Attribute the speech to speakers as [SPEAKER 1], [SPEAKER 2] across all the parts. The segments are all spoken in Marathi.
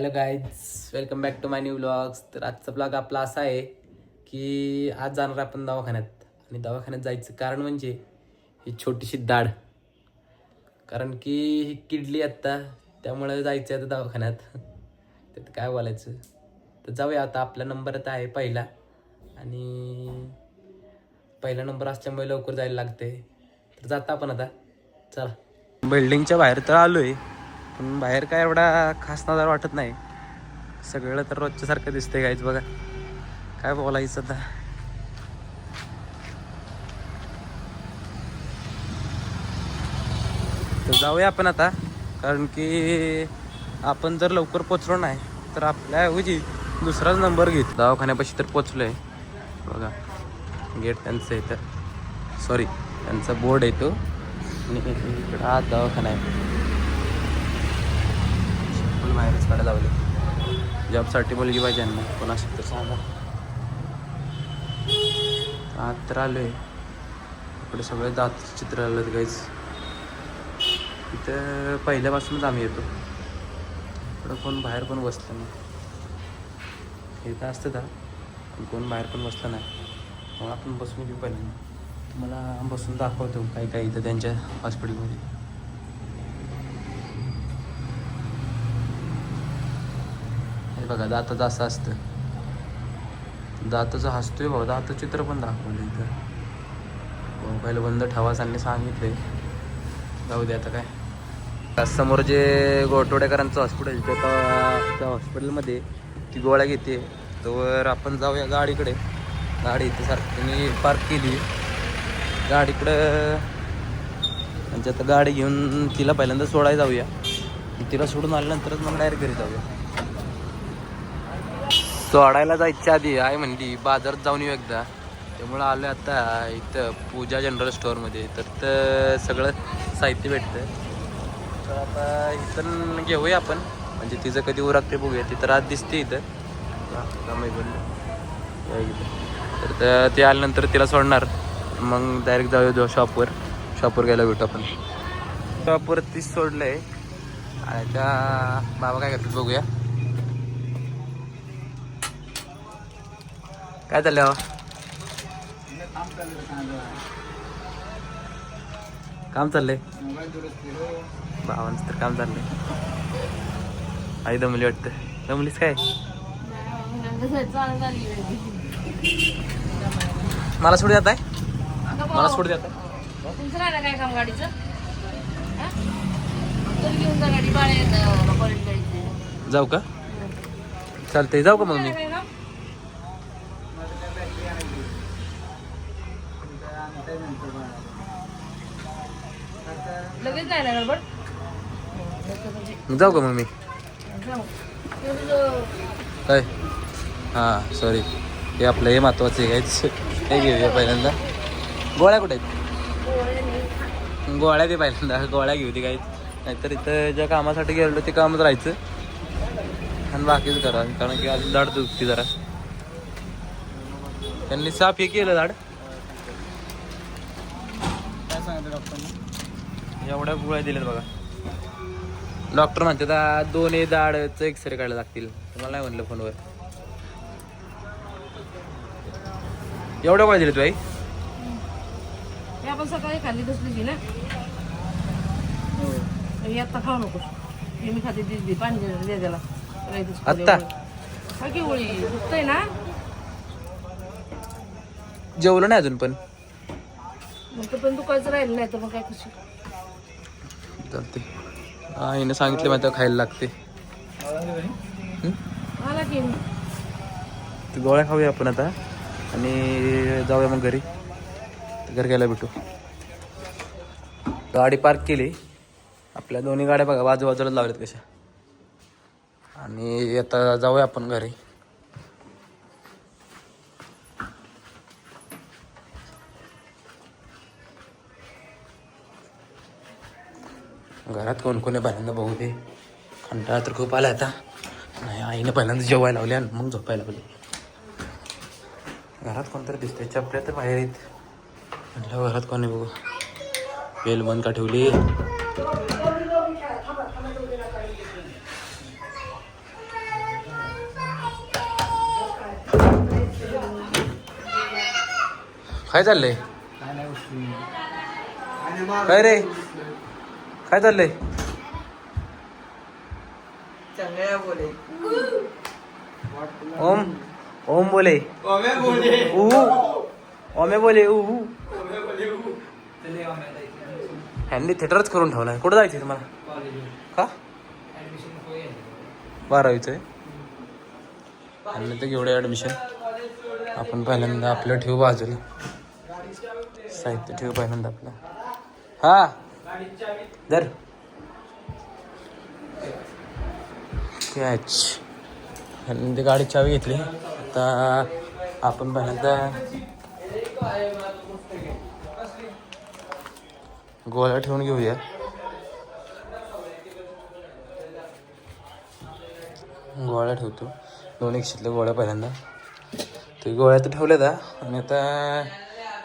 [SPEAKER 1] Hello guys, welcome back to my new vlogs. तर आजचा ब्लॉग आपला असा आहे की आज जाणार आपण दवाखान्यात. आणि दवाखान्यात जायचं कारण म्हणजे ही छोटीशी दाढ, कारण की ही किडली आत्ता, त्यामुळे जायचं आहे आता दवाखान्यात. त्यात काय बोलायचं, तर जाऊया आता. आपला नंबर आता आहे पहिला, आणि पहिला नंबर असल्यामुळे लवकर जायला लागते. तर जाता आपण आता, चला. बिल्डिंगच्या बाहेर तर आलोय, पण बाहेर काय एवढा खास नजारा वाटत नाही. सगळं तर रोजच्या सारखं दिसतंय गाईच. बघा काय बोलायचं आता. तर जाऊया आपण आता, कारण की आपण जर लवकर पोचलो नाही तर आपल्याऐवजी दुसराच नंबर घेत. दवाखान्यापाशी तर पोचलोय. बघा गेट त्यांचं इथं, सॉरी त्यांचा बोर्ड आहे तो, आणि इकडं हा दवाखाना आहे. बाहेरच काढा लावले. जॉबसाठी मुलगी पाहिजे यांना, कोण असेल तर सांगा. आत तर आलोय. इकडे सगळे दात चित्र आलं गाईच. इथं पहिल्यापासूनच आम्ही येतो. इकडं कोण बाहेर पण बसलं नाही. इथं असतं का पण कोण बाहेर पण बसलं नाही, मग आपण बसून घेऊ. पहिल्यांदा तुम्हाला बसून दाखवतो काय काय इथं त्यांच्या हॉस्पिटलमध्ये. हे बघा दाताचं असं असतं. दाताचं हसतोय बाबा, दातं चित्र पण दाखवलं इथं. मोबाईल बंद ठेवा त्यांनी सांगितले. जाऊ दे आता काय. समोर जे गोटवडेकरांचं हॉस्पिटल, त्या हॉस्पिटलमध्ये ती गोळ्या घेते. तर आपण जाऊया गाडीकडे. गाडी इथे सारखी पार्क केली गाडीकडं, म्हणजे आता गाडी घेऊन तिला पहिल्यांदा सोडायला जाऊया. तिला सोडून आल्यानंतरच मग डायरेक्ट घरी जाऊया. सोडायला जायच्या आधी आहे म्हणली बाजारात जाऊन येऊ एकदा, त्यामुळं आलो आता इथं पूजा जनरल स्टोअरमध्ये. तर सगळं साहित्य भेटतं. तर आता इथं घेऊया आपण, म्हणजे तिचं कधी उरकते बघूया. तिथं रात दिसते इथं. तर ते आल्यानंतर तिला सोडणार, मग डायरेक्ट जाऊया शॉपवर गेला भेटू आपण. शॉपवर तीच सोडलं आहे. आणि त्या बाबा काय करतात बघूया. काय चाललं काम चाललंय? बाबांचं तर काम चाललंय. आई दमली वाटतं. दमलीच काय? मला सोडू देत आहे, मला सोडू देत आहे.
[SPEAKER 2] तुमचं राहिलं काय काम गाडीचं? घेऊन जा गाडी, बाळे
[SPEAKER 1] जाऊ का? चालतंय, जाऊ का मग मी?
[SPEAKER 2] लगेच जायला गडबड.
[SPEAKER 1] जाऊ का मग मी? काय? हां सॉरी, हे आपलं हे महत्वाचं आहे. हे घेऊया पहिल्यांदा. गोळ्या कुठे आहेत? गोळ्या दे पहिल्यांदा, गोळ्या घेऊ दे. काहीच नाहीतर इथं ज्या कामासाठी गेलो ते कामच राहायचं आणि बाकीच करा, कारण की अजून दाढ दुखती जरा. त्यांनी साफ हे केलं दाढ. काय सांगितलं डॉक्टरने? एवढ्या गोळ्या दिल्यात बघा. डॉक्टर म्हणतात 2 दाढचं एक्सरे काढायला लागतील. तुम्हाला नाही म्हणलं फोनवर. एवढ्या गोळ्या दिल्या तू आई?
[SPEAKER 2] आपण सकाळी खाल्ली दुसरी ना, आता खाऊ नको. मी खाते दिसली पाणी दे त्याला.
[SPEAKER 1] आत्ता
[SPEAKER 2] की गोळी दुखतंय ना,
[SPEAKER 1] जेवलं नाही अजून पण.
[SPEAKER 2] मग पण दुखायचं राहिलं नाही तर मग काय कशी
[SPEAKER 1] चालते. हा हिने सांगितले माहिती खायला लागते.
[SPEAKER 2] आला की
[SPEAKER 1] गोळ्या खाऊया आपण आता आणि जाऊया मग घरी. घर गेला भेटू. गाडी पार्क केली. आपल्या दोन्ही गाड्या बघा बाजूबाजूला लावल्यात कशा. आणि आता जाऊया आपण घरी. घरात कोण कोण आहे पहिल्यांदा बघू दे. कंटाळा तर खूप आला आता. नाही, आईने पहिल्यांदा जेवायला लावले आणि मग झोपायला लावले. घरात कोणतरी दिसतंय. चपल्या तर बाहेर आहेत म्हटलं, घरात कोणी बघू. बेल बंद का ठेवली? काय चाललंय? काय रे काय चाललंय? ओम ओम बोले ओमे बोले ह्यांनी थिएटरच करून ठेवलाय. कुठं जायचंय तुम्हाला? का 12वीचं आहे आणि तर एवढं ॲडमिशन. आपण पहिल्यांदा आपलं ठेवू बाजूला, साहित्य ठेवू पहिल्यांदा आपलं. हा दर कॅच आणि ते गाडी चावी घेतली. आता आपण पहिल्यांदा गोळ्या ठेवून घेऊया. गोळ्या ठेवतो 200 गोळ्या पहिल्यांदा. ते गोळ्या तर ठेवल्यात आणि आता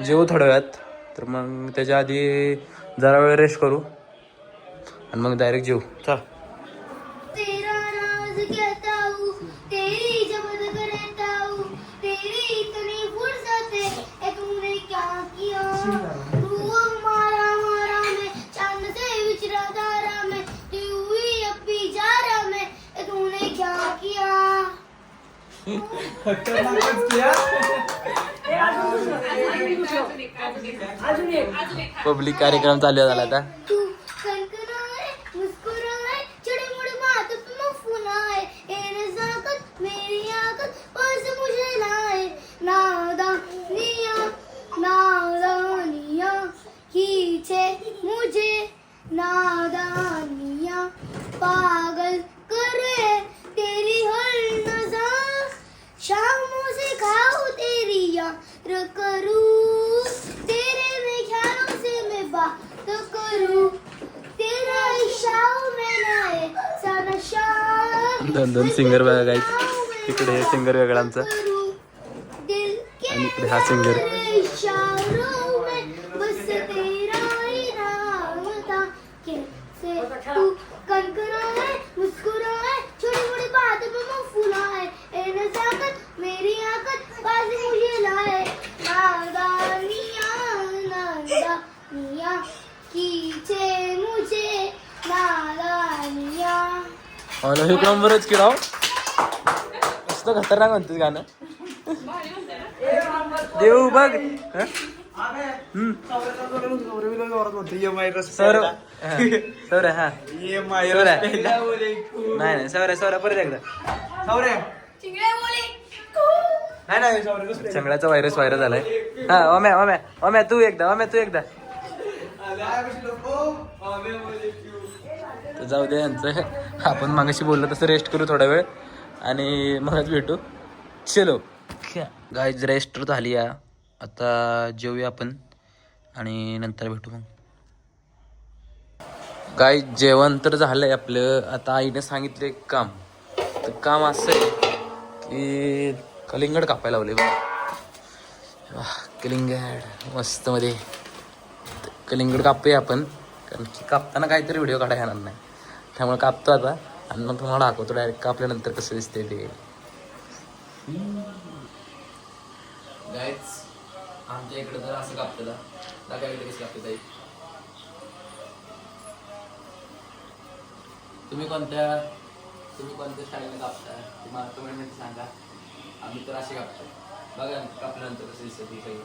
[SPEAKER 1] जेवू थोड्या वेळात. तर मग त्याच्या आधी जरा वेळ रेस्ट करू आणि मग डायरेक्ट जेवू. चल पब्लिक कार्यक्रम चालू झाला आता.
[SPEAKER 3] पागल करे तेरी हर नजर, शामों से खाऊं तेरी याद करूं, तेरे में ख्यालों से मैं बात करूं, तेरा इशारा में नाए सनशा.
[SPEAKER 1] दोन सिंगर बघा गाईस. इकडे सिंगर वेगळा आमचा आणि इकडे हा सिंगर.
[SPEAKER 3] इशारों में बस तेरा ही नाम था, कैसे तू कनकनाए मुस्कुराए, छोटी मोटी बातों पे मुंह फुलाए, ए नजाकत मेरी आकत पास मुझे लाए, नादानिया नादानिया खींचे मुझे नादानिया.
[SPEAKER 1] हे क्रम बरंच की राव. मस्त खतरनाक म्हणतेस गाणं. देऊ बघ. सौरव हा नाही सौर्या परत एकदा. सगळ्याचा व्हायरस झालाय. हा ओम्या तू एकदा. तर जाऊ दे यांचं. आपण मागाशी बोललो तसं रेस्ट करू थोडा वेळ आणि मगच भेटू. चलो गाईज रेस्ट झाली या. आता जेवूया आपण आणि नंतर भेटू मग. गाईज जेवण तर झालंय आपलं. आता आईने सांगितलं एक काम. तर काम असं आहे की कलिंगड कापायला लावले बघा. कलिंगड मस्त मध्ये. कलिंगड कापूया आपण, कारण की कापताना काहीतरी व्हिडिओ काढायला येणार नाही. त्यामुळे कापतो आता आणि मग तुम्हाला दाखवतो डायरेक्ट कापल्यानंतर कसं दिसते ते. गाईज आमच्या इकडे तर असं कापतं दाखवा इकडे कसं कापतं ताई. तुम्ही कोणत्या स्टाईलने कापता तुम्हाला कमेंटमध्ये सांगा. आम्ही तर असे कापतो. बघा कापल्यानंतर कसं दिसतं ती काही.